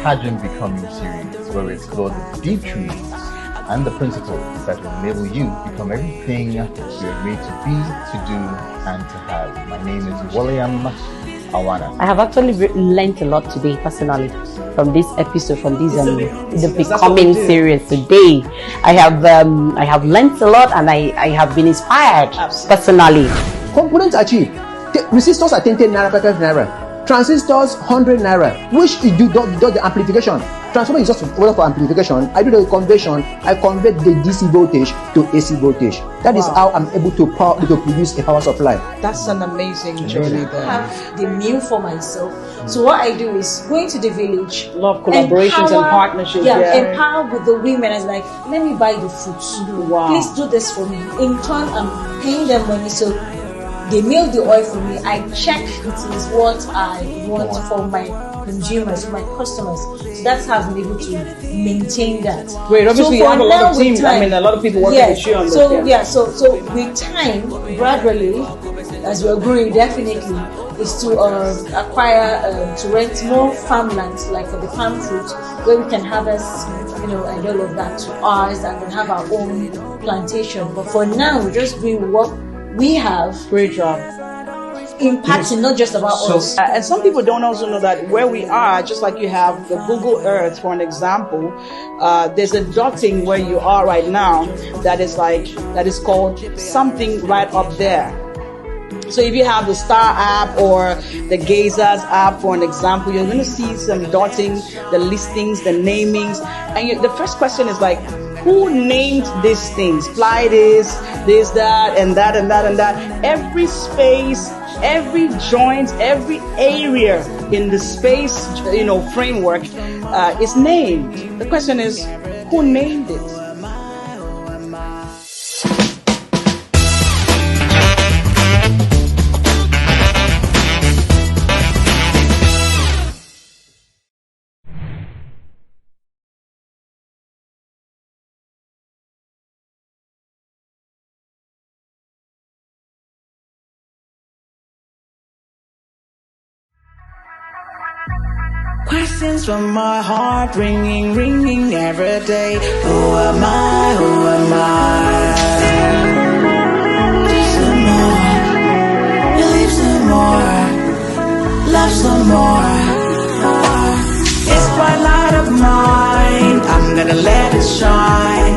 Hajim Becoming series, where we explore the deep truths and the principles that will enable you become everything you're made to be, to do, and to have. My name is William Awana. I have actually learned a lot today, personally, from this episode, from this the Becoming series today. I have learned a lot, and I have been inspired personally. Components achieved. Resistors are 10 naira, 5 naira. Transistors 100 naira. Which you do the amplification. Transformer is just for amplification. I do the conversion. I convert the DC voltage to AC voltage. That is how I'm able to produce a power supply. That's an amazing journey there. I have the meal for myself. So what I do is go into the village. A lot of collaborations and partnerships. Empower with the women. As like, let me buy the food. Wow. Please do this for me. In turn, I'm paying them money. So they mill the oil for me. I check it is what I want for my consumers, for my customers. So that's how I'm able to maintain that. Great. Obviously, so you have a lot of teams. Time, a lot of people working with you on this. So with time, gradually, as we're growing, definitely, is to acquire, to rent more farmlands, like for the palm fruit, where we can harvest, and all of that to ours, and then have our own plantation. But for now, we're just doing what we have. Great job. Impacting not just about us. And some people don't also know that where we are, just like you have the Google Earth, for an example, there's a dotting where you are right now that is called something right up there. So if you have the Star app or the Gazers app, for an example, you're going to see some dotting, the listings, the namings. And the first question is like, who named these things? Fly this, that, and that, and that, and that. Every space, every joint, every area in the space, framework is named. The question is, who named it? Questions from my heart, ringing every day. Who am I? Who am I? Some more, believe some more, love some more. It's bright light of mine, I'm gonna let it shine.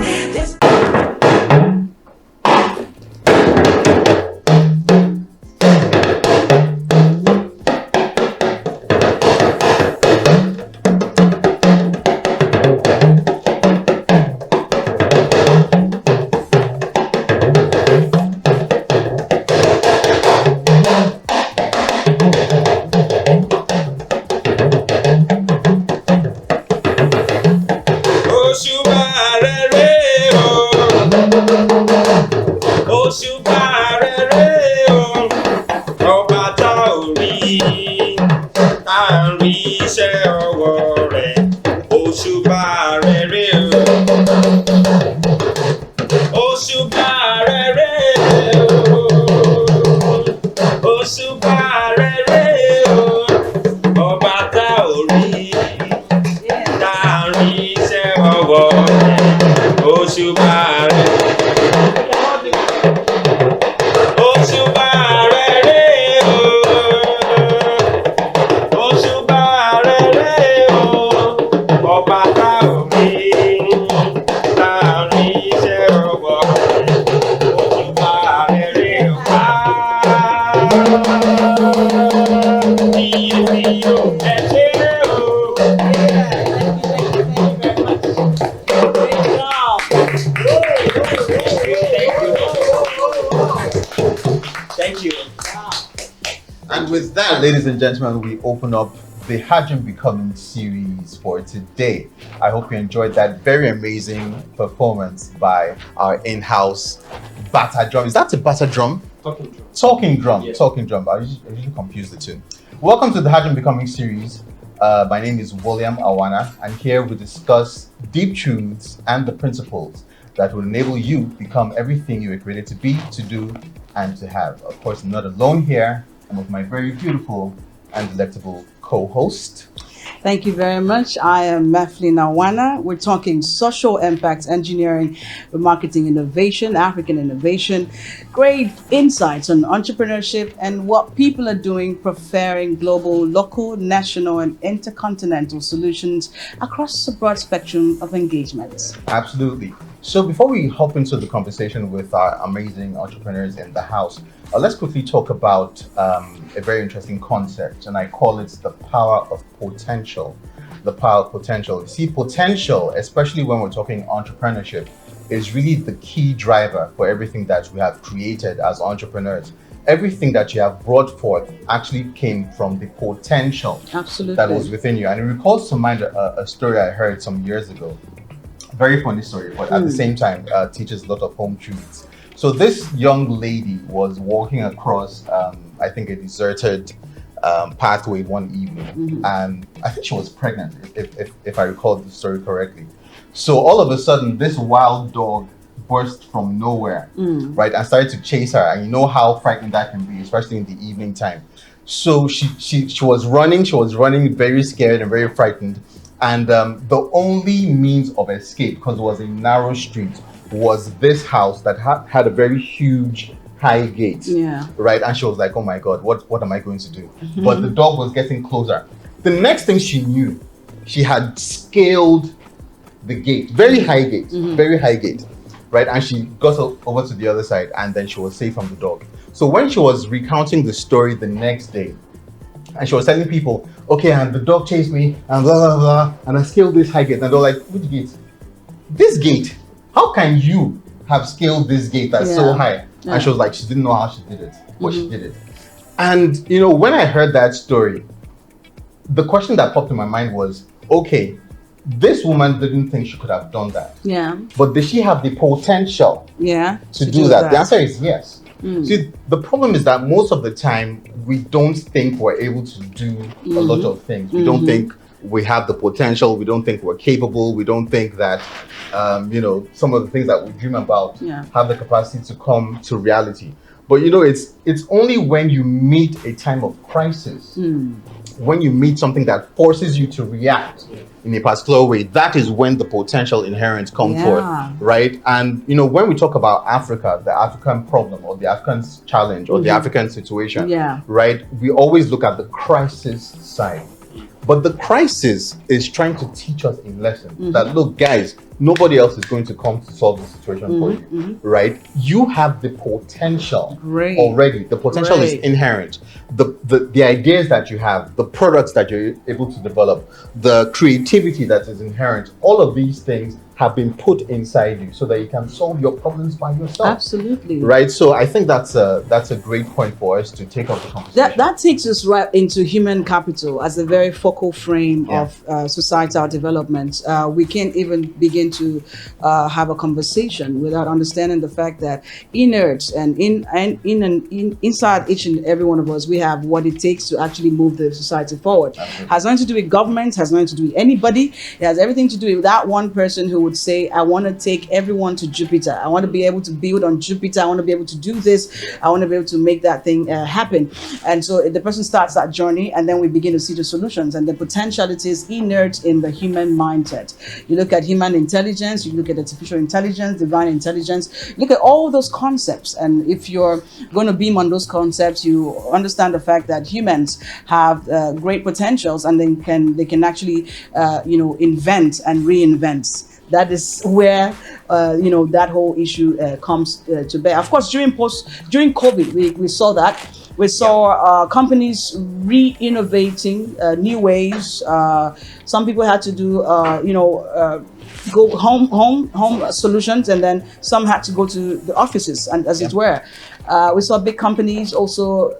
With that, ladies and gentlemen, we open up the Hajim Becoming series for today. I hope you enjoyed that very amazing performance by our in-house batter drum. Is that a batter drum? Talking drum. Yes. Talking drum. I usually confuse the two. Welcome to the Hajim Becoming series. My name is William Awana, and here we discuss deep truths and the principles that will enable you become everything you were created to be, to do, and to have. Of course, I'm not alone here. I'm with my very beautiful and delectable co-host. Thank you very much. I am Meflin Awana. We're talking social impact engineering, marketing innovation, African innovation, great insights on entrepreneurship and what people are doing, preferring global, local, national, and intercontinental solutions across a broad spectrum of engagements. Absolutely. So before we hop into the conversation with our amazing entrepreneurs in the house, let's quickly talk about a very interesting concept, and I call it the power of potential. The power of potential. You see, potential, especially when we're talking entrepreneurship, is really the key driver for everything that we have created as entrepreneurs. Everything that you have brought forth actually came from the potential Absolutely. that was within you. And it recalls to mind a story I heard some years ago. Very funny story, but at the same time teaches a lot of home truths. So this young lady was walking across, I think, a deserted pathway one evening, and I think she was pregnant, if I recall the story correctly. So all of a sudden, this wild dog burst from nowhere, right, and started to chase her. And you know how frightening that can be, especially in the evening time. So she was running very scared and very frightened. And the only means of escape, because it was a narrow street, was this house that had a very huge high gate. Yeah. Right. And she was like, oh my God, what am I going to do? But the dog was getting closer. The next thing she knew, she had scaled the gate, very high gate. Right. And she got over to the other side, and then she was safe from the dog. So when she was recounting the story the next day, and she was telling people, okay, and the dog chased me, and blah, blah, blah, and I scaled this high gate. And they're like, which gate? This gate? How can you have scaled this gate that's so high? Yeah. And she was like, she didn't know how she did it, but she did it. And, you know, when I heard that story, the question that popped in my mind was, okay, this woman didn't think she could have done that. Yeah. But did she have the potential to do that? The answer is yes. See, the problem is that most of the time we don't think we're able to do a lot of things. We don't think we have the potential. We don't think we're capable. We don't think that, you know, some of the things that we dream about have the capacity to come to reality. But you know, it's only when you meet a time of crisis, when you meet something that forces you to react in a particular way, that is when the potential inherent comes forth, right? And you know, when we talk about Africa, the African problem or the African challenge or the African situation, right? We always look at the crisis side. But the crisis is trying to teach us a lesson that, look, guys, nobody else is going to come to solve the situation for you, right? You have the potential already. The potential is inherent. The ideas that you have, the products that you're able to develop, the creativity that is inherent, all of these things have been put inside you so that you can solve your problems by yourself. Absolutely. Right. So I think that's a great point for us to take up the conversation. That takes us right into human capital as a very focal frame of societal development. We can't even begin to have a conversation without understanding the fact that inert and inside each and every one of us, we have what it takes to actually move the society forward. Absolutely. Has nothing to do with government, has nothing to do with anybody. It has everything to do with that one person who would say, I want to take everyone to Jupiter. I want to be able to build on Jupiter. I want to be able to do this. I want to be able to make that thing happen. And so the person starts that journey, and then we begin to see the solutions and the potentialities inert in the human mindset. You look at human intelligence, you look at artificial intelligence, divine intelligence, look at all those concepts. And if you're going to beam on those concepts, you understand the fact that humans have great potentials, and they can actually, invent and reinvent. That is where that whole issue comes to bear. Of course, during COVID, we saw that. We saw companies re-innovating new ways. Some people had to do go home solutions, and then some had to go to the offices, and as it were. We saw big companies also,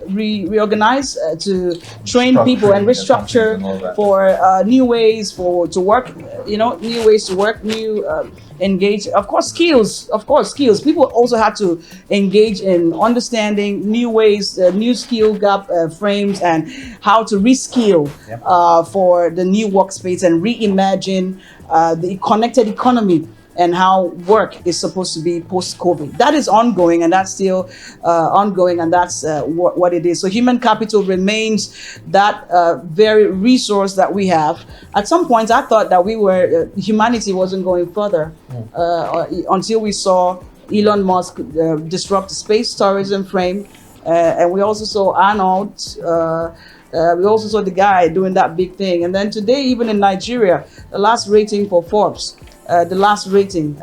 reorganize to train people and restructure for new ways to work, new ways to work, engage. Of course, skills. People also had to engage in understanding new ways, new skill gap frames, and how to reskill for the new workspace and reimagine the connected economy. and how work is supposed to be post-COVID. That is ongoing, and that's still ongoing, and that's what it is. So human capital remains that very resource that we have. At some point, I thought that humanity wasn't going further until we saw Elon Musk disrupt the space tourism frame, and we also saw Arnold. We also saw the guy doing that big thing. And then today, even in Nigeria, the last rating for Forbes, the last rating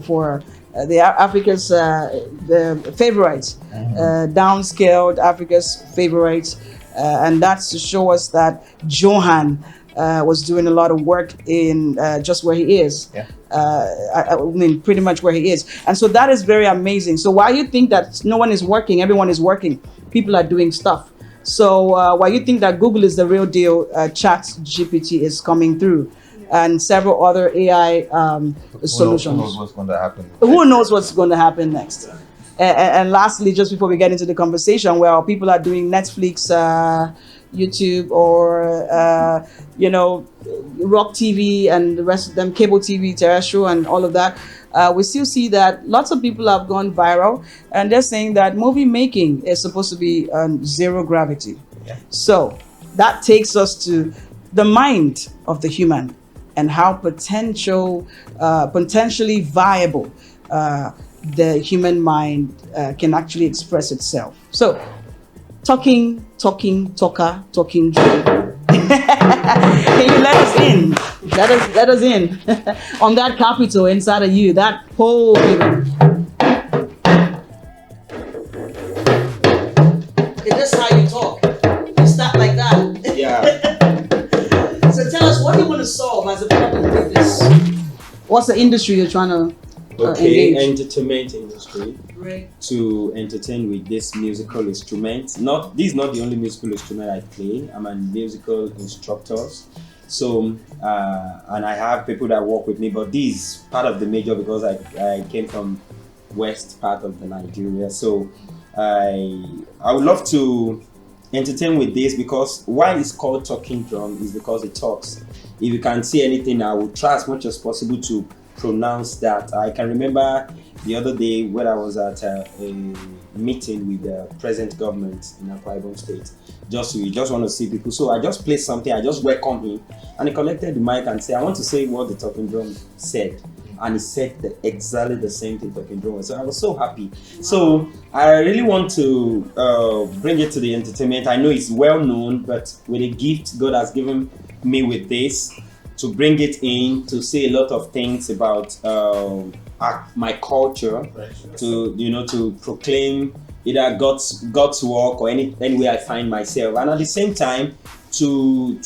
for Africa's the favorites, downscaled Africa's favorites, and that's to show us that Johan was doing a lot of work in just where he is. Yeah. I mean, pretty much where he is. And so that is very amazing. So while you think that no one is working, everyone is working, people are doing stuff. So while you think that Google is the real deal, ChatGPT is coming through, and several other AI solutions. Who knows what's going to happen? Who knows what's going to happen next? And lastly, just before we get into the conversation, where people are doing Netflix, YouTube, or Rock TV and the rest of them, cable TV, terrestrial, and all of that, we still see that lots of people have gone viral, and they're saying that movie making is supposed to be zero gravity. Yeah. So that takes us to the mind of the human and how potentially viable the human mind can actually express itself. So talking drum. Can you let us in? Let us in on that capital inside of you, that whole human. Is this how you talk? You start like that? Yeah. So tell us, what do you want to solve as a problem with this? What's the industry you're trying to Okay, engage? entertainment industry. Right. To entertain with this musical instrument. This is not the only musical instrument I play. I'm a musical instructor. So, and I have people that work with me, but this is part of the major because I came from west part of the Nigeria. So I would love to entertain with this because why it's called talking drum is because it talks. If you can see anything, I will try as much as possible to pronounce that. I can remember the other day when I was at a meeting with the present government in Akwa Ibom State. We just want to see people. So I just played something, I just welcomed him, and he connected the mic and said, I want to say what the talking drum said. And he said exactly the same thing talking drum. So I was so happy. So I really want to bring it to the entertainment. I know it's well known, but with a gift God has given me with this, to bring it in, to say a lot of things about my culture, to proclaim either God's work or any way I find myself, and at the same time to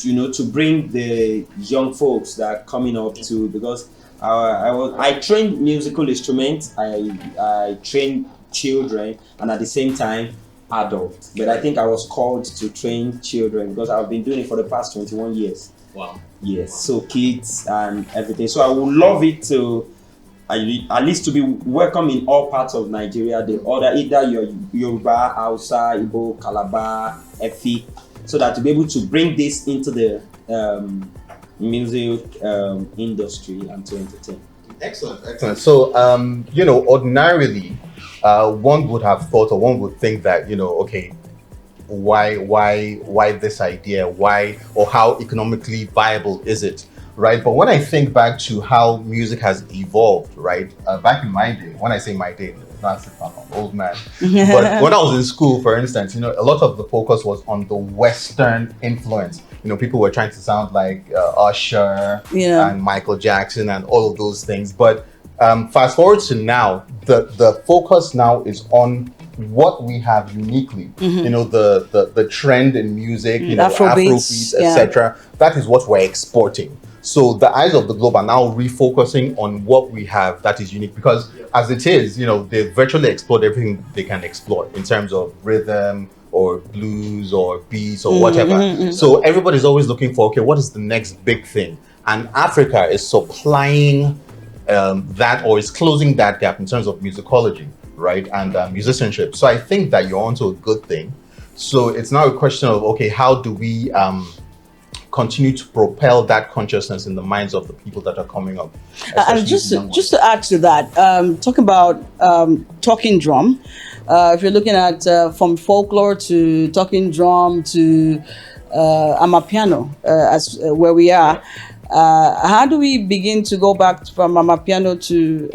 bring the young folks that are coming up to, because I train musical instruments, I train children, and at the same time adults. But I think I was called to train children because I've been doing it for the past 21 years. Wow. Yes, so kids and everything. So I would love it to at least to be welcome in all parts of Nigeria. Either Yoruba, Hausa, Igbo, Calabar, Efik, so that to be able to bring this into the music industry and to entertain. Excellent. So, ordinarily, one would have thought, or one would think that, okay, why this idea? Why, or how economically viable is it? Right? But when I think back to how music has evolved, right? Back in my day, when I say my day, it's not as if I'm an old man. But when I was in school, for instance, a lot of the focus was on the Western influence. People were trying to sound like Usher and Michael Jackson and all of those things. But fast forward to now, the focus now is on what we have uniquely, the trend in music, Afrobeats, etc. That is what we're exporting. So the eyes of the globe are now refocusing on what we have that is unique, because as it is, they virtually explored everything they can explore in terms of rhythm or blues or beats or whatever. So everybody's always looking for, okay, what is the next big thing? And Africa is supplying that, or is closing that gap in terms of musicology, right? And musicianship. So I think that you're onto a good thing. So it's now a question of, okay, how do we continue to propel that consciousness in the minds of the people that are coming up. And especially just the young to add to that, talking about talking drum, if you're looking at from folklore to talking drum to amapiano, as where we are, how do we begin to go back from amapiano to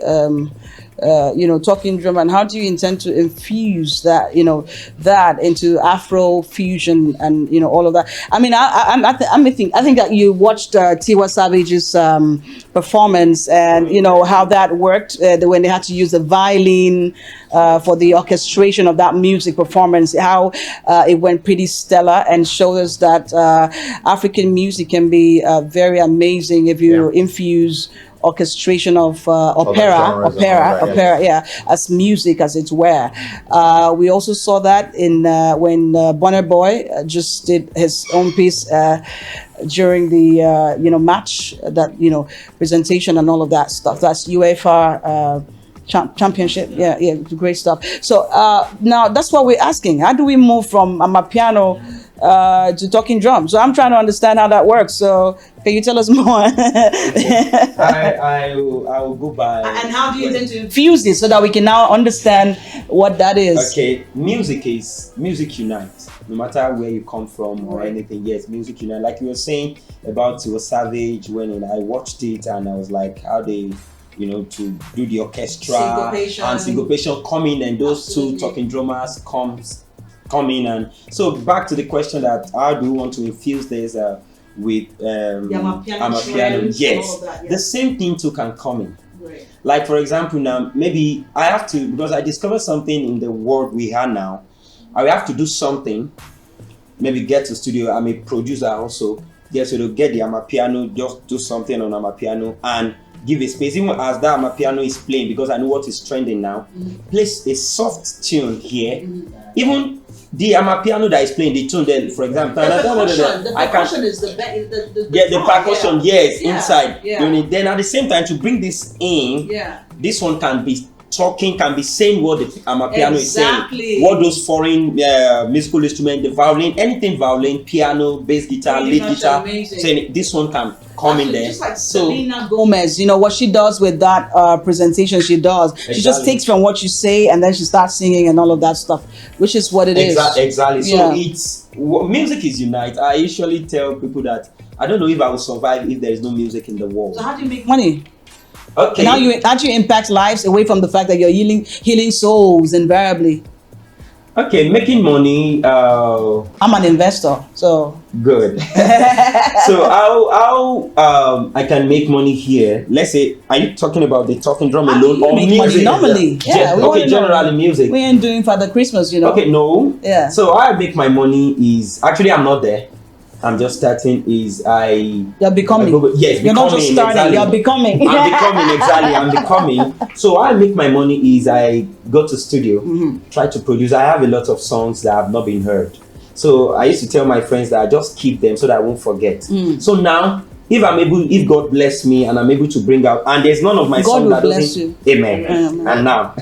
talking drum, and how do you intend to infuse that, that into Afro fusion and all of that? I mean, I think that you watched Tiwa Savage's performance, and how that worked when they had to use the violin for the orchestration of that music performance. How it went pretty stellar, and showed us that African music can be very amazing if you infuse orchestration of opera, as music, as it were. We also saw that in when Burna Boy just did his own piece during the match, that presentation and all of that stuff. That's UEFA championship. Yeah, great stuff. So now that's what we're asking. How do we move from amapiano to talking drums? So I'm trying to understand how that works. So can you tell us more? I will go by. And how do you intend to infuse this so that we can now understand what that is? Okay, music unites. No matter where you come from or anything, yes, music unites. Like you were saying about Tiwa Savage, when I watched it and I was like, how they to do the orchestra and syncopation come in, and those two talking drummers come in. And so back to the question that how do we want to infuse this with amapiano? Yes, the same thing too can come in. Right. Like for example, now maybe I have to, because I discovered something in the world we have now. I will have to do something. Maybe get to studio. I'm a producer also. Yes, so to get the amapiano, just do something on amapiano and give a space, even as that amapiano is playing, because I know what is trending now. Place a soft tune here. Even the amapiano that is playing the tune, then for example, the percussion is the percussion, inside. Yeah. Then at the same time, to bring this in, this one can be talking, can be saying what the amapiano is saying, what those foreign musical instruments, the violin, anything violin, piano, bass guitar, lead guitar, saying this one can come in there. Just like Selena Gomez, what she does with that presentation she does. Exactly. She just takes from what you say and then she starts singing and all of that stuff, which is what it is. Exactly. So music is unite. I usually tell people that I don't know if I will survive if there is no music in the world. So how do you make money? Okay. How do you impact lives away from the fact that you're healing souls invariably? Okay, making money. I'm an investor, so good. So how I can make money here? Let's say, are you talking about the talking drum alone or music? Normally, generally music. We ain't doing Father Christmas, Okay, no. Yeah. So how I make my money is actually I'm not there. I'm just starting. You're becoming. Yes, you're not just starting. Exactly. You're becoming. I'm becoming. So how I make my money is I go to studio, try to produce. I have a lot of songs that have not been heard. So I used to tell my friends that I just keep them so that I won't forget. So now, if God bless me and I'm able to bring out, and there's none of my songs that doesn't. Amen. And now,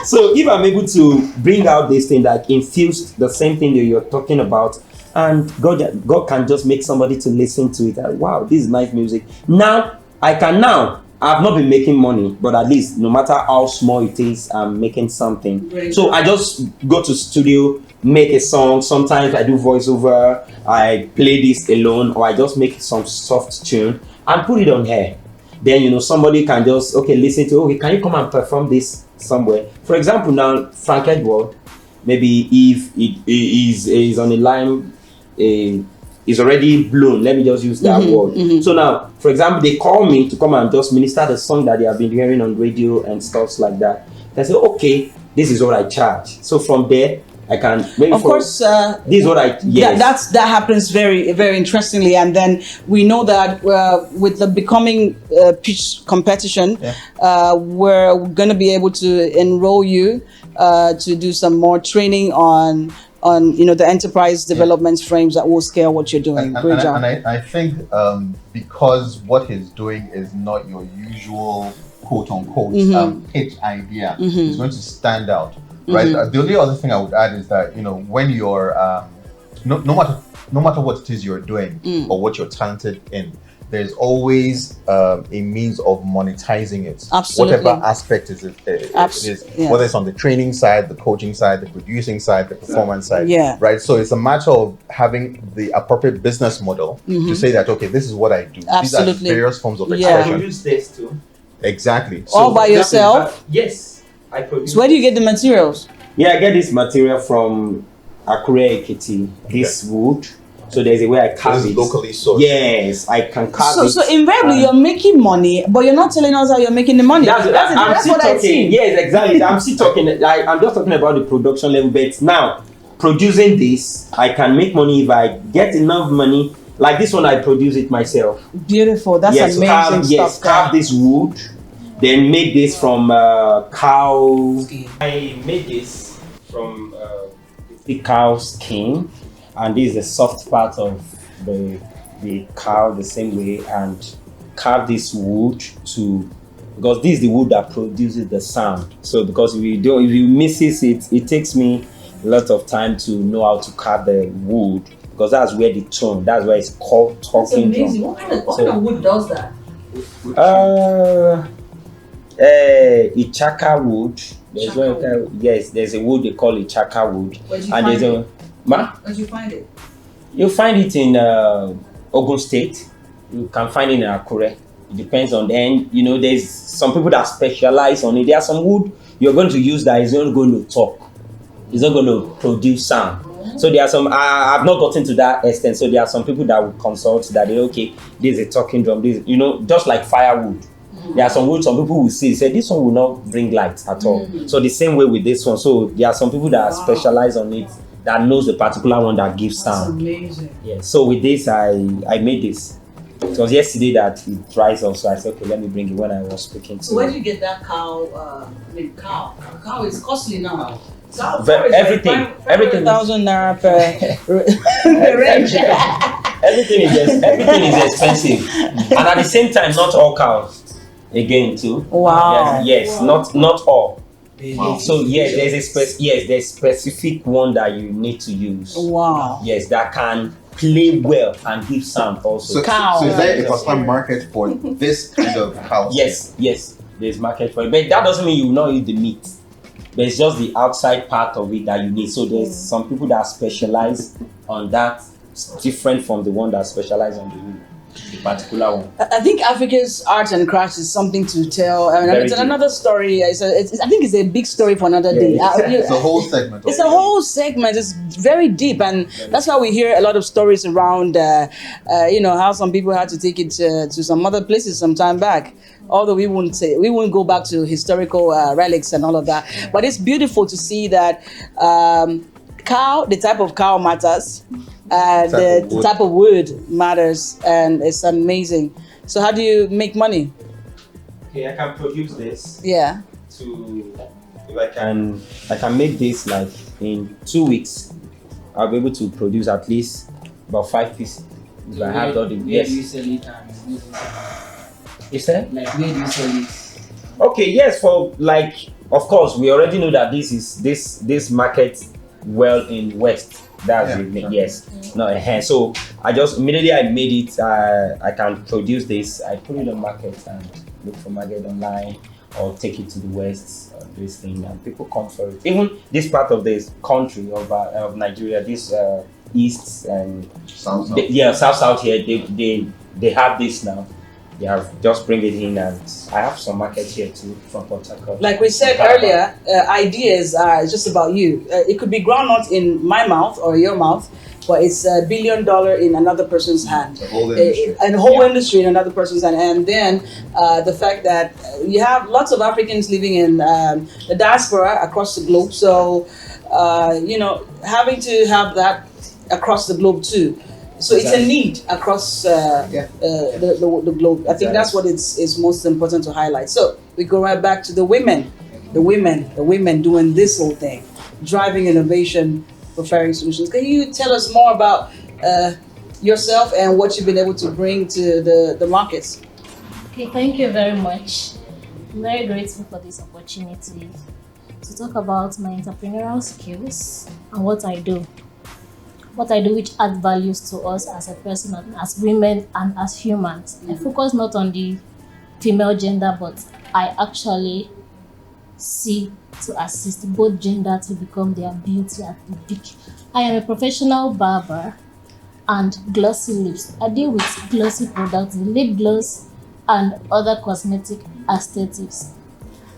so if I'm able to bring out this thing that infused the same thing that you're talking about. And God can just make somebody to listen to it. And, wow, this is nice music. Now I've not been making money, but at least no matter how small it is, I'm making something. Great. So I just go to studio, make a song. Sometimes I do voiceover. I play this alone, or I just make some soft tune and put it on here. Then somebody can just listen to. Okay, can you come and perform this somewhere? For example, now Frank Edward, maybe if it is on a line. Is already blown. Let me just use that word. So now, for example, they call me to come and just minister the song that they have been hearing on radio and stuff like that. They say, okay, this is what I charge. So from there, I can. Of course, this is what I. Yes. That happens very, very interestingly, and then we know that with the becoming pitch competition, we're going to be able to enroll you to do some more training on the enterprise development frames that will scale what you're doing. Great job. And I think because what he's doing is not your usual quote unquote pitch idea, it's going to stand out, right? The only other thing I would add is that when you're no matter what it is you're doing or what you're talented in, there's always a means of monetizing it. Absolutely. Whatever aspect it is, Yeah. whether it's on the training side, the coaching side, the producing side, the performance side. Yeah. Right. So it's a matter of having the appropriate business model to say that, okay, this is what I do. Absolutely. These are various forms of Yeah. expression. Produce this too. Exactly. All by yourself? Yes, I produce. So where do you get the materials? Yeah, I get this material from Akure Ekiti. This wood. So there's a way I This carve is it. locally sourced. Yes, I can carve So, it. so invariably, and- you're making money, but you're not telling us how you're making the money. That's I'm still what I talking. see. Yes, exactly. I'm still talking. I'm just talking about the production level. But now, producing this, I can make money if I get enough money. Like this one, I produce it myself. Beautiful. That's amazing stuff. Yes, carve this wood, then make this from cow. I made this from the cow skin, and this is the soft part of the cow the same way, and carve this wood to, because this is the wood that produces the sound. So because if you misses it, it takes me a lot of time to know how to carve the wood, because that's where the tone, that's where it's called talking drum. What kind of wood does that? Ichaka wood. There's yes, there's a wood they call Ichaka wood. Where did you And find there's it? Where did you find it? you find it in Ogun State. You can find it in Akure. It depends on the end. You know, there's some people that specialize on it. There are some wood you're going to use that is not going to talk. It's not going to produce sound. So there are some, I've not gotten to that extent. So there are some people that would consult that they, okay, this is a talking drum. This, you know, just like firewood. There are some wood, some people will say this one will not bring light at all. So the same way with this one. So there are some people that specialize on it, that knows the particular one that gives sound. Amazing. Yeah. So with this, I made this. It was yesterday that it dries off, so I said, okay, let me bring it when I was speaking to So where do you get that cow? Cow. Cow is costly now. So everything. 1,000 naira per range. Everything is expensive, and at the same time, not all cows. Again, too. Wow. Yes, not all. Wow. So yes, there's specific one that you need to use. Wow. Yes, that can play well and give sound also. So, Cow. so is there a particular market for this kind of house? Yes, there's market for it, but that doesn't mean you will not eat the meat. There's just the outside part of it that you need. So there's some people that specialize on that, different from the one that specialize on the particular one. I think Africa's arts and crafts is something to tell. I mean, Very it's deep. another story. I think it's a big story for another day. It's a whole segment. It's a whole segment. It's very deep, and that's why we hear a lot of stories around, how some people had to take it to some other places some time back. Although we won't go back to historical relics and all of that. But it's beautiful to see that the type of cow matters, the type of wood matters, and it's amazing. So how do you make money? Okay, I can produce this. Yeah. If I can make this like in 2 weeks. I'll be able to produce at least about 5 pieces. If I have all the Where do you sell it and You said? like where do you sell it? Okay, yes, for like, of course, we already know that this market well in West. That's Yeah, it. sure. Yes, not a hand. So I just immediately I made it. I can produce this. I put it on market and look for market online or take it to the West or this thing, and people come for it. Even this part of this country of Nigeria, this east and Sounds south here, they have this now. They have just bring it in, and I have some market here too from Port Harcourt. Like we said earlier, ideas are just about you. It could be groundnut in my mouth or your mouth, but it's $1 billion in another person's hand. The whole industry. And the whole industry in another person's hand. And then the fact that you have lots of Africans living in the diaspora across the globe. So, having to have that across the globe too. So it's a need across the globe. I think that's what it's most important to highlight. So we go right back to the women doing this whole thing, driving innovation, preferring solutions. Can you tell us more about yourself and what you've been able to bring to the markets? Okay, thank you very much. I'm very grateful for this opportunity to talk about my entrepreneurial skills and what I do. what I do which add values to us as a person, and as women and as humans. I focus not on the female gender, but I actually see to assist both gender to become their beauty at the peak. I am a professional barber and glossy lips. I deal with glossy products, lip gloss and other cosmetic aesthetics.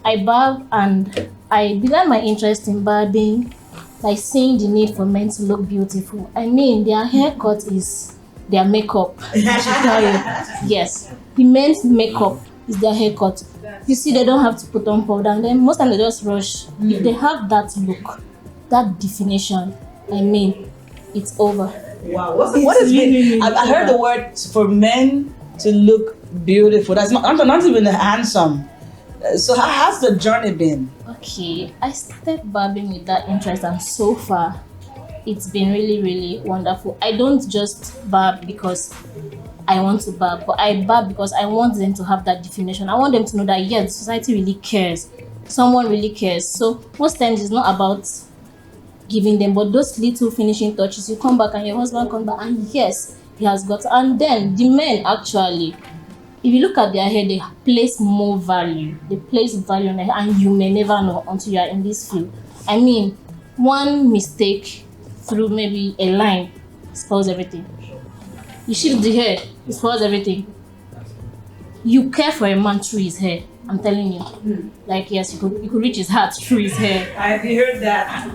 I barb, and I began my interest in barbing by seeing the need for men to look beautiful. I mean, their haircut is their makeup. I should tell you. Yes, the men's makeup is their haircut. You see, they don't have to put on powder, and then most time they just rush. If they have that look, that definition, I mean, it's over. Wow, what is really, I heard the word for men to look beautiful. That's not even handsome. So how has the journey been? Okay, I started barbing with that interest, and so far it's been really, really wonderful. I don't just barb because I want to barb, but I barb because I want them to have that definition. I want them to know that yes, society really cares, someone really cares. So most times it's not about giving them, but those little finishing touches. You come back and your husband comes back and yes, he has got. And then the men actually, if you look at their hair, they place more value. They place value on their hair, and you may never know until you are in this field. I mean, one mistake through maybe a line spoils everything. You shift the hair, it spoils everything. You care for a man through his hair. I'm telling you. Like yes, you could reach his heart through his hair. Have you heard that?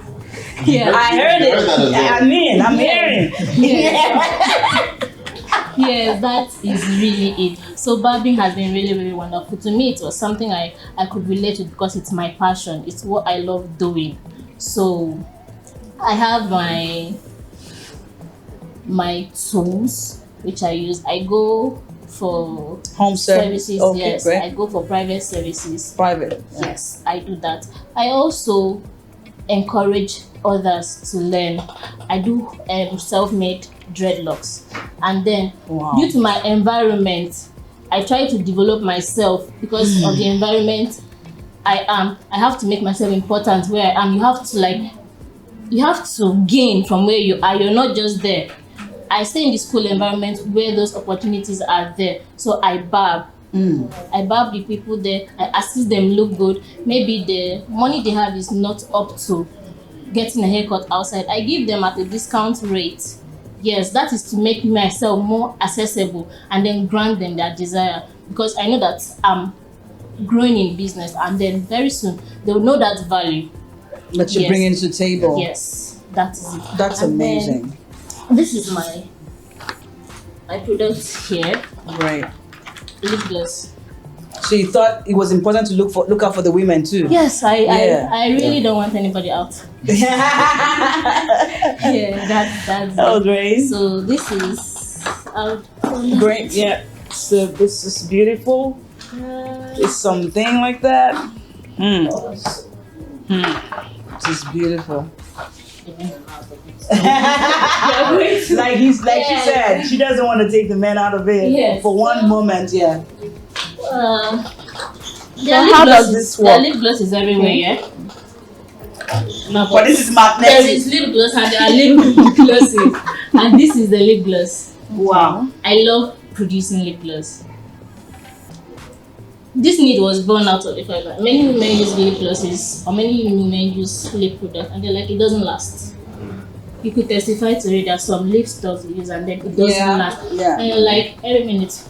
Yeah, I heard it. I mean, I'm hearing. Yes, that is really it. So barbing has been really, really wonderful. To me, it was something I could relate to because it's my passion. It's what I love doing. So I have my tools which I use. I go for Home services. Okay, yes, great. I go for private services. Private. Yes, I do that. I also encourage others to learn. I do self-made dreadlocks, and then due to my environment, I try to develop myself because of the environment I have to make myself important where I am. You have to gain from where you are. You're not just there. I stay in the school environment where those opportunities are there. So I barb. I barb the people there. I assist them look good. Maybe the money they have is not up to getting a haircut outside. I give them at a discount rate. Yes, that is to make myself more accessible and then grant them their desire, because I know that I'm growing in business, and then very soon they will know that value that you bring into the table. Yes, that is it. That's and amazing. This is my product here. Right. Lip gloss. So you thought it was important to look out for the women too? Yes, I really don't want anybody out. Yeah, that's oh, great. So this is great. Yeah. So this is beautiful. It's something like that. This is beautiful. like she said, she doesn't want to take the men out of it for one moment. Yeah. How does this work? The lip gloss is everywhere, yeah? No, but this is magnetic. There is lip gloss and there are lip glosses. And this is the lip gloss. Wow. I love producing lip gloss. This need was born out of the fact that many women use lip glosses, or many women use lip products, and they're like, it doesn't last. You could testify to it that some lip stuff you use and then it doesn't last. Yeah. And you're like, every minute.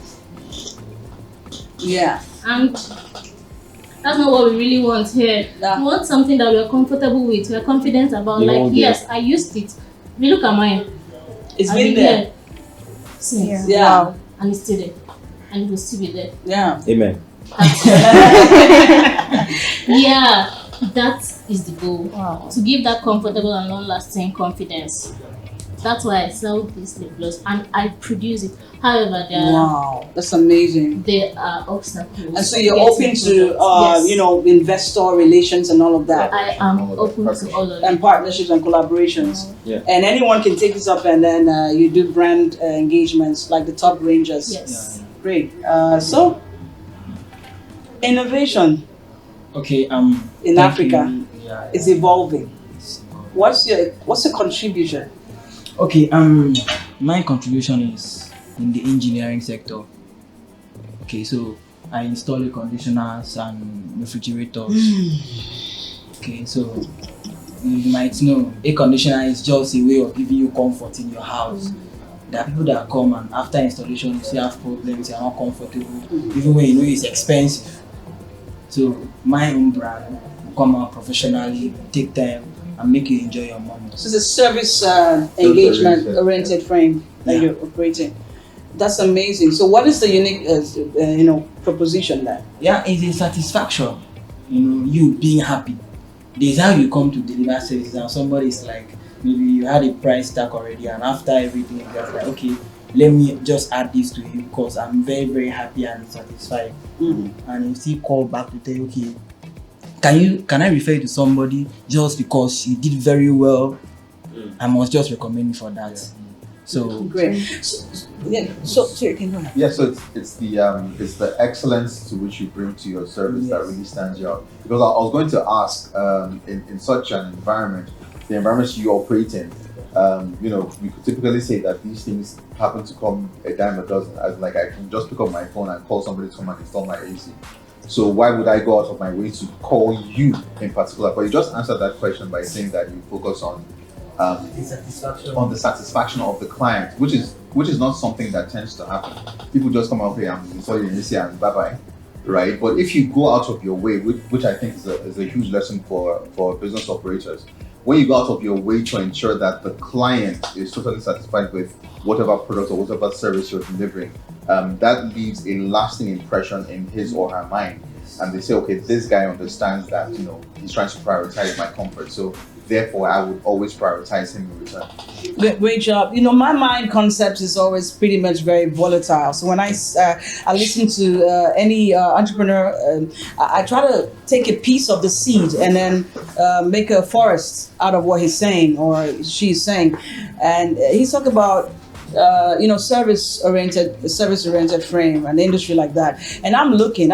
Yeah. And that's not what we really want here. We want something that we're comfortable with, we're confident about. Like, yes, I used it. If you look at mine, it's been there since. Yeah. Wow. And it's still there. And it will still be there. Yeah. Amen. Yeah, that is the goal. Wow. To give that comfortable and long-lasting confidence. That's why I sell this lip gloss and I produce it. However, that's amazing. There are obstacles. And so you're open to investor relations and all of that. I am open to all of that. And partnerships and collaborations. Yeah. And anyone can take this up, and then you do brand engagements like the top rangers. Yes. Great. So innovation. Okay. In Africa, is evolving. What's your contribution? Okay, my contribution is in the engineering sector. Okay, so I install air conditioners and refrigerators. Okay, so you might know air conditioner is just a way of giving you comfort in your house. There are people that come and after installation you still have problems, you're not comfortable, even when you know it's expensive. So my own brand will come out professionally, take time and make you enjoy your money. So it's a service engagement oriented frame that you're operating. That's amazing. So what is the unique proposition there? Yeah, it's a satisfaction. You being happy. There's how you come to deliver services and somebody's like, maybe you had a price tag already and after everything you're like, okay, let me just add this to you because I'm very, very happy and satisfied. And you still call back to tell you, okay, can I refer you to somebody just because you did very well? I must just recommend you for that. So great. So you can go ahead. Yeah, so it's the excellence to which you bring to your service that really stands you out. Because I was going to ask, in such an environment, the environments you operate in, we could typically say that these things happen to come a dime a dozen. As like I can just pick up my phone and call somebody to come and install my AC. So why would I go out of my way to call you in particular? But you just answered that question by saying that you focus on the satisfaction of the client, which is not something that tends to happen. People just come out here and install your AC and bye bye, right? But if you go out of your way, which I think is a huge lesson for business operators, when you go out of your way to ensure that the client is totally satisfied with whatever product or whatever service you're delivering, that leaves a lasting impression in his or her mind. And they say, okay, this guy understands that, he's trying to prioritize my comfort. So therefore, I would always prioritize him in return. Great job. My mind concept is always pretty much very volatile. So when I listen to any entrepreneur, I try to take a piece of the seed and then make a forest out of what he's saying or she's saying. And he's talking about service-oriented frame, an industry like that. And I'm looking.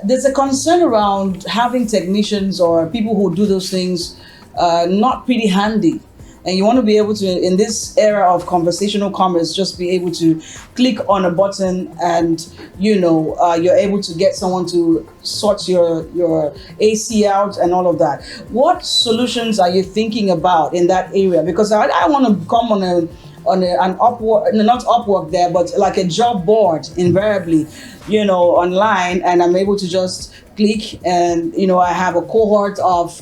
There's a concern around having technicians or people who do those things not pretty handy. And you want to be able to, in this era of conversational commerce, just be able to click on a button and, you're able to get someone to sort your AC out and all of that. What solutions are you thinking about in that area? Because I want to come on an Upwork, not Upwork there, but like a job board invariably, online, and I'm able to just click and, I have a cohort of,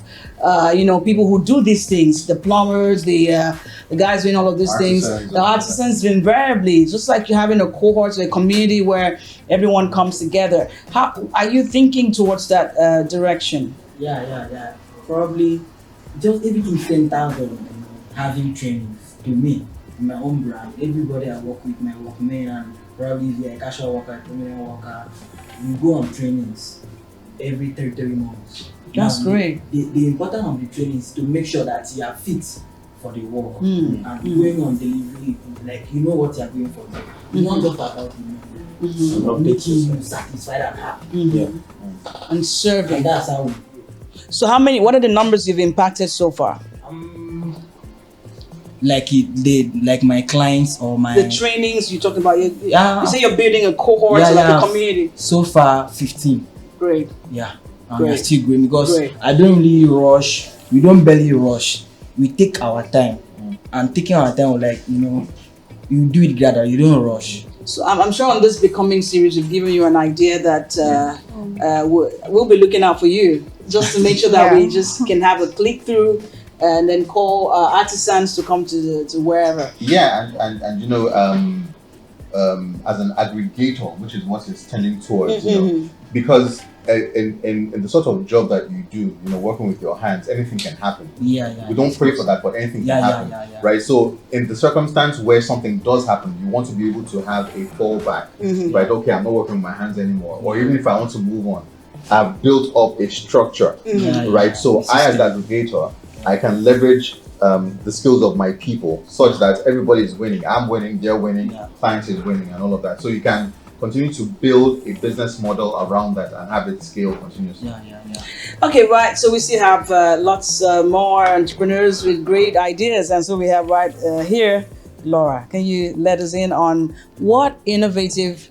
people who do these things, the plumbers, the guys doing all of these things, the artisans invariably, just like you're having a cohort, a community where everyone comes together. How are you thinking towards that direction? Yeah. Probably just everything centered on having trainings to me. My own brand, everybody I work with, my workmen and probably if you're a casual worker, permanent worker, you go on trainings every 3 months. That's great. The importance of the training is to make sure that you are fit for the work and going on delivery, like what you are going for. It's not just about making you satisfied and happy. And serving. And that's how. So what are the numbers you've impacted so far? Like my clients or the trainings you talking about. You say you're building a cohort, like a community. So far 15. Great. Yeah. And we're still going because I don't really rush. We don't barely rush. We take our time. And taking our time, you do it gradually. You don't rush. So I'm sure on this Becoming series, we've given you an idea that we'll be looking out for you just to make sure that we just can have a click through and then call artisans to come to wherever. Yeah, and as an aggregator, which is what it's tending towards, because in the sort of job that you do, working with your hands, anything can happen. We don't pray for that, but anything can happen, right? So in the circumstance where something does happen, you want to be able to have a fallback, right? Okay, I'm not working with my hands anymore, or even if I want to move on, I've built up a structure, right? So I, as an aggregator, I can leverage the skills of my people such that everybody is winning. I'm winning, they're winning, clients is winning, and all of that. So you can continue to build a business model around that and have it scale continuously. Okay, right. So we still have lots more entrepreneurs with great ideas, and so we have right here, Laura. Can you let us in on what innovative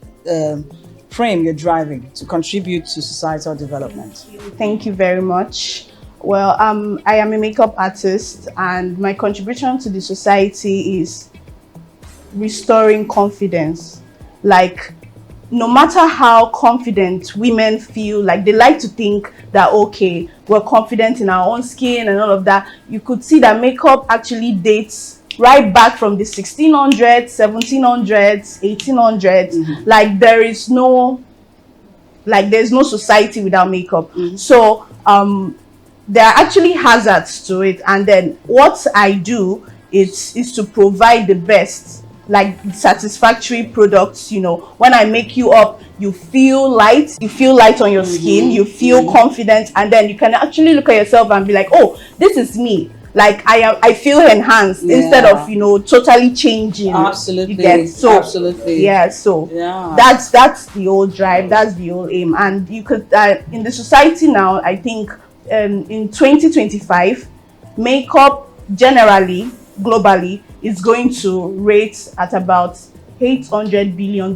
frame you're driving to contribute to societal development? Thank you very much. Well, I am a makeup artist, and my contribution to the society is restoring confidence. Like, no matter how confident women feel, like they like to think that, okay, we're confident in our own skin and all of that, you could see that makeup actually dates right back from the 1600s, 1700s, 1800s. Like, there's no society without makeup. So there are actually hazards to it, and then what I do is to provide the best, like satisfactory products. You know, when I make you up, you feel light on your skin, you feel confident, and then you can actually look at yourself and be like, oh, this is me. Like, I feel enhanced instead of, you know, totally changing. Absolutely. You get? So, absolutely. Yeah. So that's the old drive. That's the old aim. And you could in the society now, I think in 2025, makeup generally, globally, is going to rate at about $800 billion.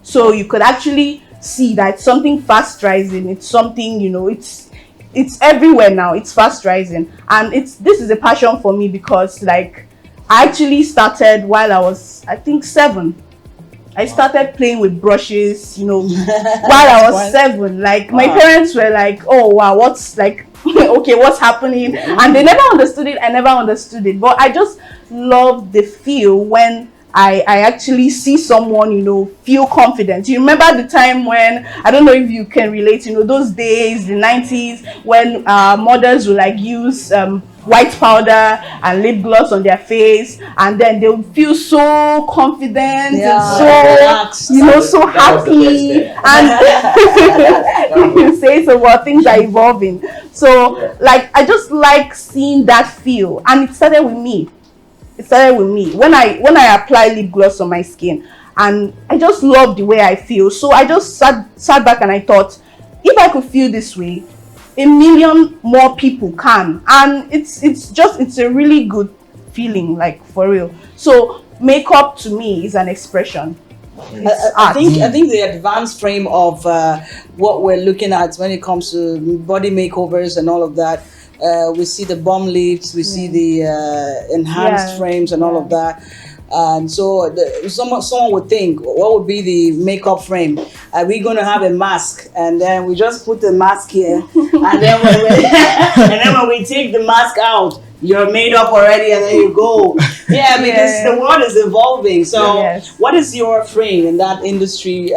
So you could actually see that something fast rising. It's something, you know, it's everywhere now. It's fast rising, and this is a passion for me, because like I actually started while I was, I think, 7. I started playing with brushes, you know, while I was 7. Like my parents were like, oh wow, what's like okay, what's happening? And they never understood it. I never understood it, but I just love the feel when I actually see someone, you know, feel confident. You remember the time when, I don't know if you can relate, you know, those days, the 90s, when mothers would like use white powder and lip gloss on their face, and then they would feel so confident and so relaxed, you know, so happy. And you say so, well, things are evolving. So like, I just like seeing that feel, and it started with me. When I apply lip gloss on my skin, and I just love the way I feel. So I just sat back and I thought, if I could feel this way, 1 million more people can. And it's a really good feeling, like, for real. So makeup to me is an expression. I think the advanced frame of what we're looking at when it comes to body makeovers and all of that, we see the bum lifts, we see the enhanced frames and all of that. And so someone would think, what would be the makeup frame? Are we going to have a mask, and then we just put the mask here, and then when we take the mask out, you're made up already, and then you go. Because the world is evolving. So what is your frame in that industry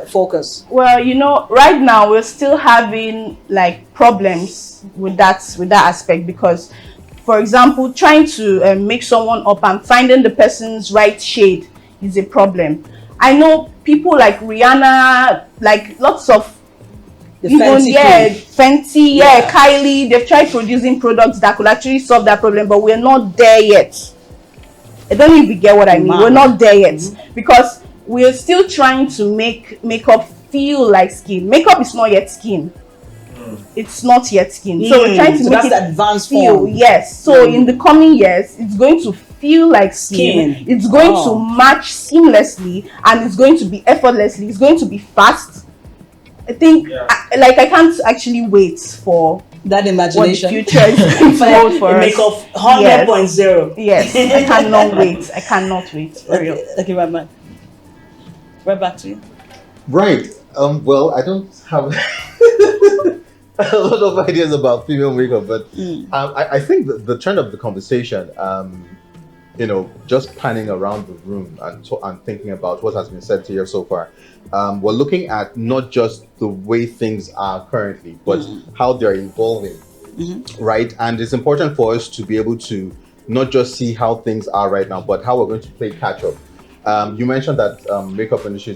focus? Well, you know, right now we're still having like problems with that aspect, because, for example, trying to make someone up and finding the person's right shade is a problem. I know people like Rihanna, like lots of Fenty, Kylie, they've tried producing products that could actually solve that problem, but we're not there yet. I don't know if you get what I mean. We're not there yet, because we're still trying to make makeup feel like skin. Makeup is not yet skin. It's not yet skin. So we're trying to make it advanced feel form. So in the coming years, it's going to feel like skin. It's going to match seamlessly, and it's going to be effortlessly. It's going to be fast. I think I can't actually wait for that imagination. What the future is for us. Makeup 100.0. Yes, I cannot wait. I cannot wait. Okay, right back to you. Right. Well, I don't have a lot of ideas about female makeup, but I think the trend of the conversation, you know, just panning around the room and thinking about what has been said here so far, we're looking at not just the way things are currently, but how they're evolving, right? And it's important for us to be able to not just see how things are right now, but how we're going to play catch up. You mentioned that makeup industry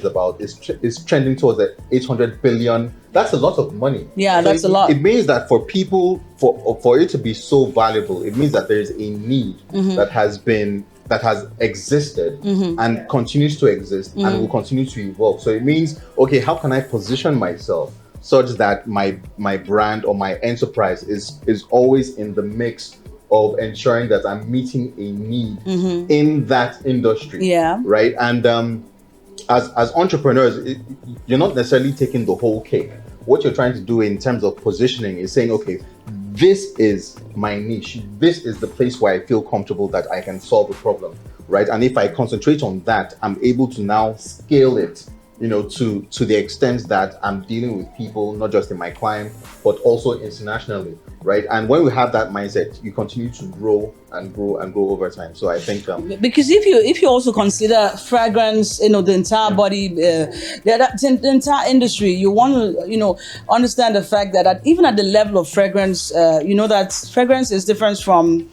is trending towards the 800 billion. That's a lot of money. Yeah, so that's a lot. It means that for people, for it to be so valuable, it means that there is a need that has been that has existed and continues to exist and will continue to evolve. So it means, okay, how can I position myself such that my brand or my enterprise is always in the mix of ensuring that I'm meeting a need in that industry. Yeah. Right. And as entrepreneurs, you're not necessarily taking the whole cake. What you're trying to do in terms of positioning is saying, okay, this is my niche. This is the place where I feel comfortable that I can solve a problem, right? And if I concentrate on that, I'm able to now scale it, to the extent that I'm dealing with people, not just in my client, but also internationally, right? And when we have that mindset, you continue to grow and grow and grow over time. So I think because if you also consider fragrance, the entire body, the entire industry, you want to understand the fact that even at the level of fragrance, that fragrance is different from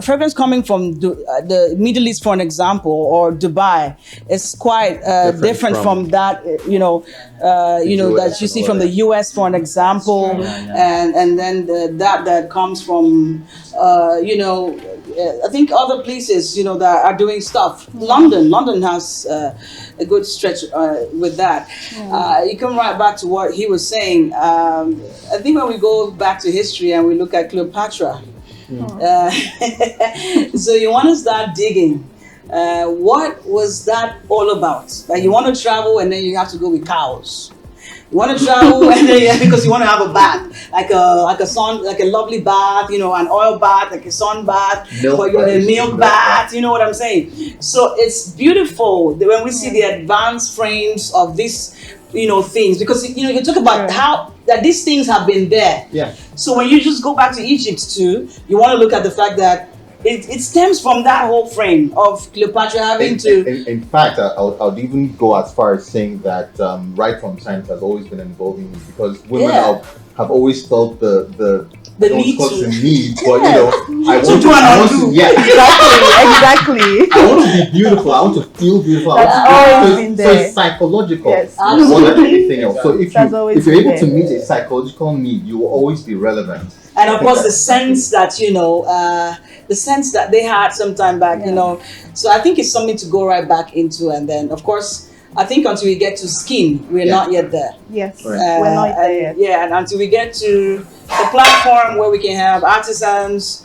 fragrance coming from the Middle East, for an example, or Dubai, is quite different from that, that you see from the US, for an example, and then that comes from, I think other places, that are doing stuff. London has a good stretch with that. You come right back to what he was saying. I think when we go back to history and we look at Cleopatra, so you want to start digging. What was that all about? Like, you want to travel and then you have to go with cows. You want to travel and then because you want to have a bath, like a lovely bath, an oil bath, like a sun bath, or a milk bath. You know what I'm saying? So it's beautiful when we see the advanced frames of these, things, because you talk about how that these things have been there. Yeah. So when you just go back to Egypt too, you want to look at the fact that it stems from that whole frame of Cleopatra having to. In fact, I would even go as far as saying that right from time has always been involving me, because women have always felt the need, but Exactly. I want to be beautiful. I want to feel beautiful. So it's psychological more than anything else. So if you're able to meet a psychological need, you will always be relevant. And of course, the sense that the sense that they had some time back, So I think it's something to go right back into, and then of course, I think until we get to skin, we're not yet there. Yes, we're not there yet. Yeah, and until we get to the platform where we can have artisans,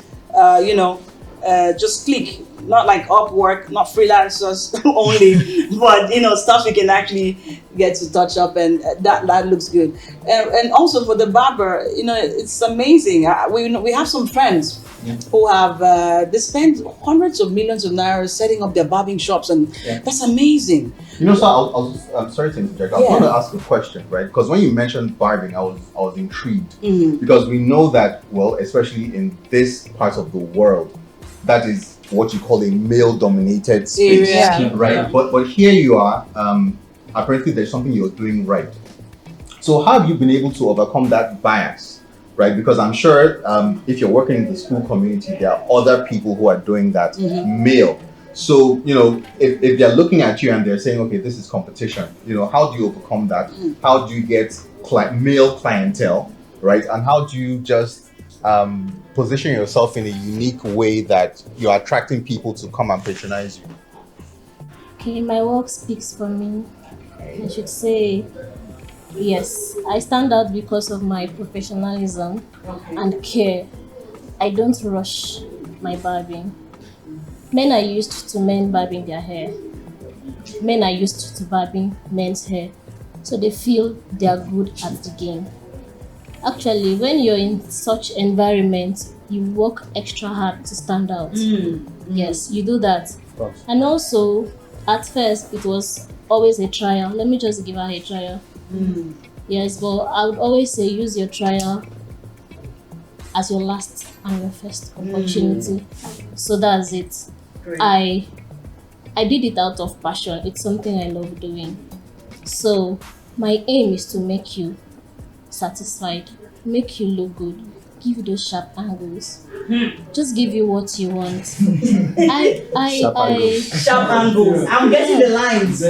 just click, not like Upwork, not freelancers only, but stuff we can actually get to touch up, and that looks good. And also for the barber, it's amazing. We have some friends who have they spend hundreds of millions of naira setting up their barbing shops, and that's amazing. So I'm sorry to interject. I was going to ask a question, right? Because when you mentioned barbing, I was intrigued, because we know that, well, especially in this part of the world, that is what you call a male-dominated space, right? But here you are. Apparently, there's something you're doing right. So how have you been able to overcome that bias, right? Because I'm sure if you're working in the school community, there are other people who are doing that male. So, if they're looking at you and they're saying, okay, this is competition, how do you overcome that? How do you get male clientele, right? And how do you just position yourself in a unique way that you're attracting people to come and patronize you? Okay, my work speaks for me. I should say, yes, I stand out because of my professionalism and care. I don't rush my barbing. Men are used to men barbing their hair. Men are used to barbing men's hair. So they feel they are good at the game. Actually, when you're in such environment, you work extra hard to stand out. Yes, you do that. And also, at first, it was always a trial. Let me just give her a trial. Yes, but I would always say use your trial as your last and your first opportunity. So that's it. Great. I did it out of passion. It's something I love doing. So my aim is to make you satisfied, make you look good, give you those sharp angles, just give you what you want. Sharp angles. I'm getting the lines.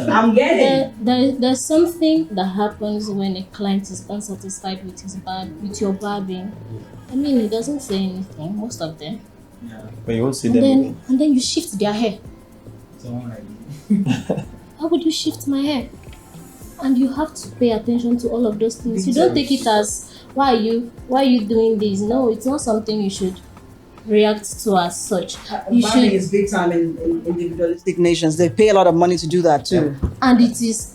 I'm getting. There's something that happens when a client is unsatisfied with your barbing. I mean, he doesn't say anything, most of them. But you won't see and them then again. and then you shift their hair. Someone like How would you shift my hair? And you have to pay attention to all of those things. You don't take it as why are you doing this? No, it's not something you should react to as such. You Barbing should, is big time in individualistic nations. They pay a lot of money to do that too. and it is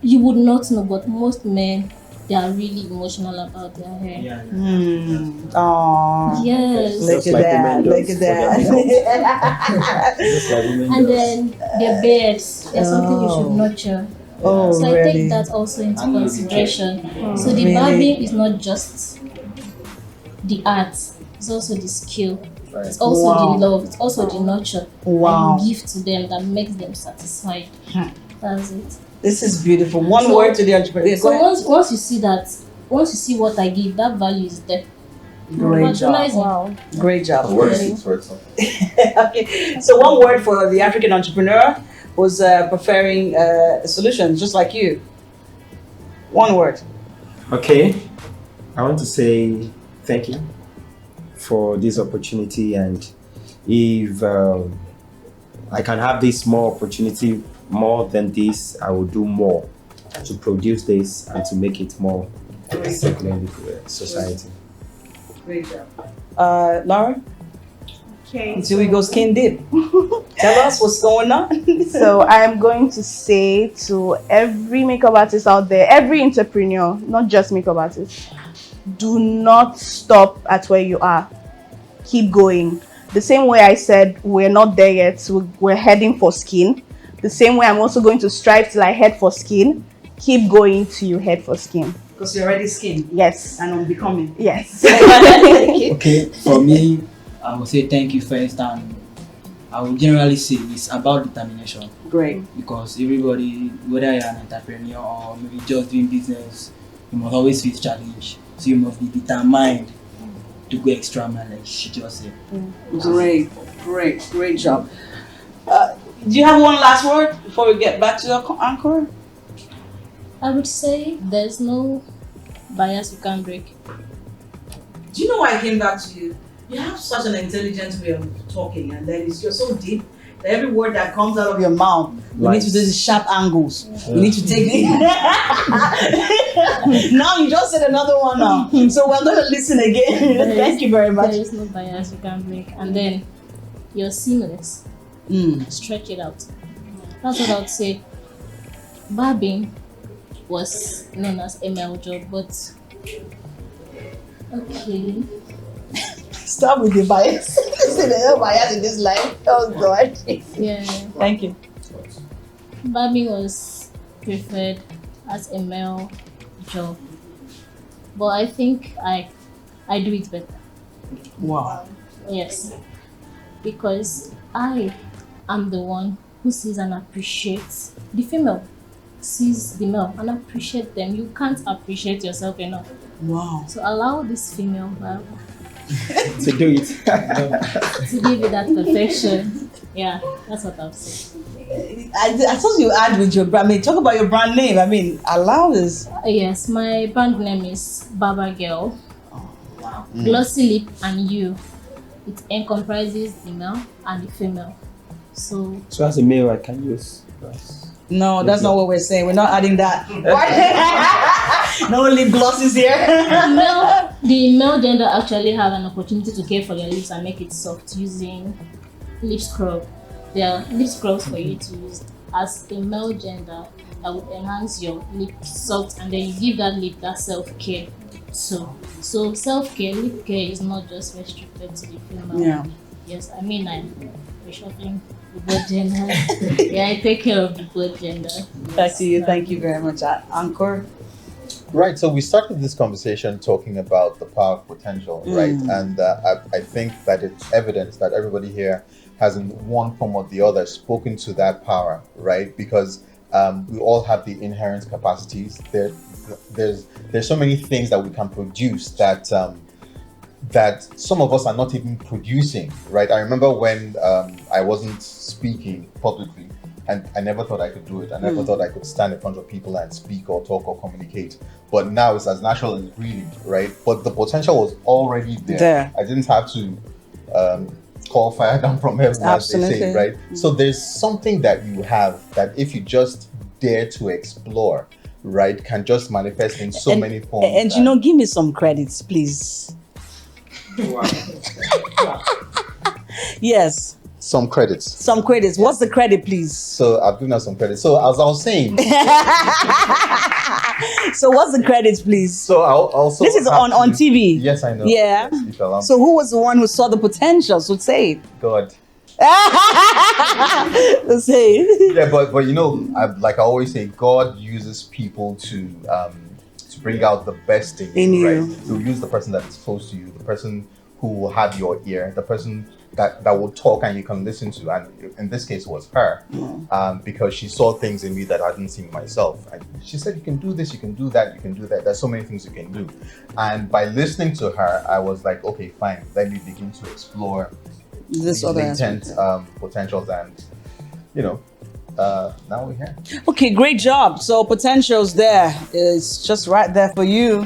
you would not know, but most men, they are really emotional about their hair. yeah. Oh, Yes. look Just at like the that! men Look does at for that! Just like women And does. then their beards, they're something you should nurture. Oh, So I really? take that also into consideration. So the Really? barbing is not just the art, it's also the skill. It's also Wow. the love, it's also the nurture Wow. that you give to them that makes them satisfied. That's it. This is beautiful. One So- word to the entrepreneur. So once you see that, once you see what I give, that value is there. Great job. Patronize it. Great job. The word speaks for itself. Okay. So one word for the African entrepreneur was preferring solutions, just like you. One word. Okay, I want to say thank you for this opportunity, and if I can have this more opportunity, more than this, I will do more to produce this and to make it more circular in the society. Great job. Laura, Okay. until we go skin deep, tell us what's going on. So I am going to say to every makeup artist out there, every entrepreneur, not just makeup artists, do not stop at where you are. Keep going. The same way I said we're not there yet, we're heading for skin. The same way I'm also going to strive till I head for skin. Keep going till you head for skin. Because you're already skin Yes. and unbecoming. Yes. Okay, for me, I would say thank you first, and I would generally say it's about determination, Great. because everybody, whether you're an entrepreneur or maybe just doing business, you must always face challenge. So you must be determined to go extra mile, like she just said. Great job. Do you have one last word before we get back to the anchor? I would say there's no bias you can break. Do you know why I came back to you? You have such an intelligent way of talking, and then you're so deep that every word that comes out of your mouth, you need to do these sharp angles. You need to take it. Now you just said another one now. So we're going to listen again. Thank you very much. There is no bias you can break. And then you're seamless. Stretch it out. That's what I would say. Barbing was known as a male job, but okay. Start with the bias. There's no bias in this life. Oh God. Yeah. Thank you. Barbing was preferred as a male job, but I think I do it better. Wow. Yes, because I am the one who sees and appreciates the female, sees the male and appreciate them. You can't appreciate yourself enough. Wow. So allow this female Bible To do it. to give you that perfection. Yeah, that's what I'll say. I thought you add with your brand. I mean, talk about your brand name. I mean, allow is. Yes, my brand name is Baba Girl. Wow. Glossy lip and you. It encompasses the male and the female. So So as a male, I can use gloss. No, that's not what we're saying. We're not adding that. No lip glosses here. the male gender actually have an opportunity to care for their lips and make it soft using lip scrub. There are lip scrubs for you to use as a male gender that would enhance your lip soft, and then you give that lip that self-care. So self-care, lip care is not just restricted to the female. Yeah. Yes, I mean I'm reshuffling the both gender. Yeah, I take care of the both gender. Back to you. Thank you very much, Anchor. Right, so we started this conversation talking about the power of potential, right? And I think that it's evident that everybody here has, in one form or the other, spoken to that power, right? Because we all have the inherent capacities. There's so many things that we can produce that that some of us are not even producing, right? I remember when I wasn't speaking publicly, and I never thought I could do it. I never thought I could stand in front of people and speak or talk or communicate. But now it's as natural as breathing, right? But the potential was already there. I didn't have to call fire down from heaven, as they say, Absolutely. right? So there's something that you have that if you just dare to explore, right, can just manifest in so many forms. And you know, give me some credits, please. Yes, some credits. some credits. What's the credit, please? So I've given us some credits. So as I was saying, So what's the credits, please? so I'll also This is have on to- TV. Yes, I know. Yeah. Yes, if you allow me. So who was the one who saw the potential? So say it. God. So say it. Yeah, but you know, like I always say, God uses people to bring out the best in you, In right? He'll use the person that is close to you, the person who will have your ear, the person that will talk and you can listen to. And in this case, it was her, because she saw things in me that I hadn't seen myself. And she said, "You can do this, you can do that, you can do that. There's so many things you can do." And by listening to her, I was like, "Okay, fine. Let me begin to explore This these other latent aspect. potentials." And now we're here. Okay, great job. So potential's there. It's just right there for you.